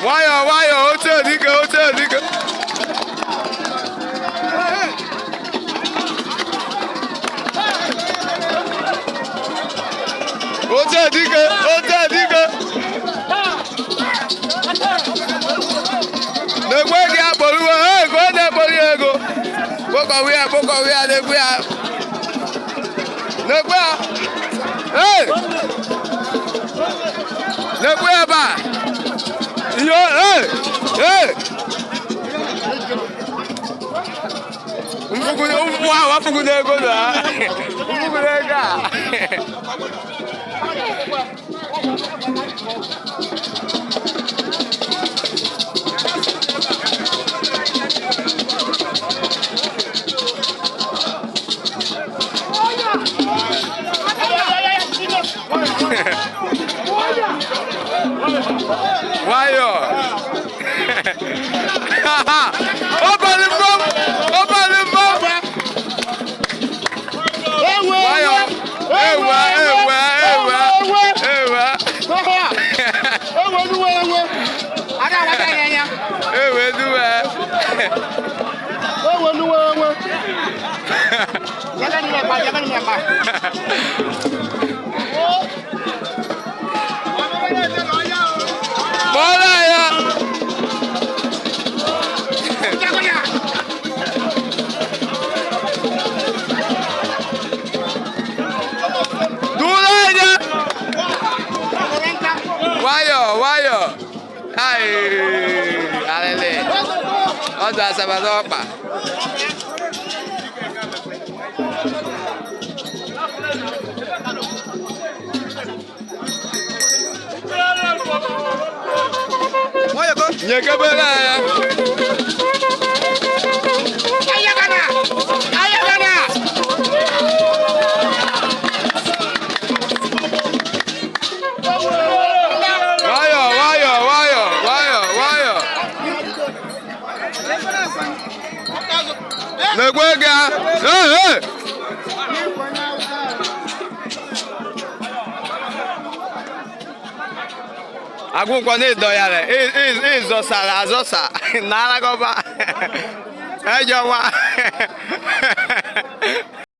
Nwayọọ nwayọọ oche dike oche dike. Oche dike oche dike. N'egwe gị akpọrọ ego ọ na-ekpori ego. Kpọkọwe ya n'egwe ya. N'egwe ya. Hey! N'egwe ya ba. Yo, hey! Hey! Wafugu n'ego na. Wafugu n'ego a. Wayo. Open the bomb. Open the bomb. Wayo. Ewa. Ewe duwe. Jangan lupa. Bola ya. Dula aja. Wayo. Ai, alele. Oda sabadopa. Nyekebela ya. Ayagana. Wayo. Negwega. Hey. Agwụkwọ na-edo ya le ịzọsara azọsa na-alagoba ejọwa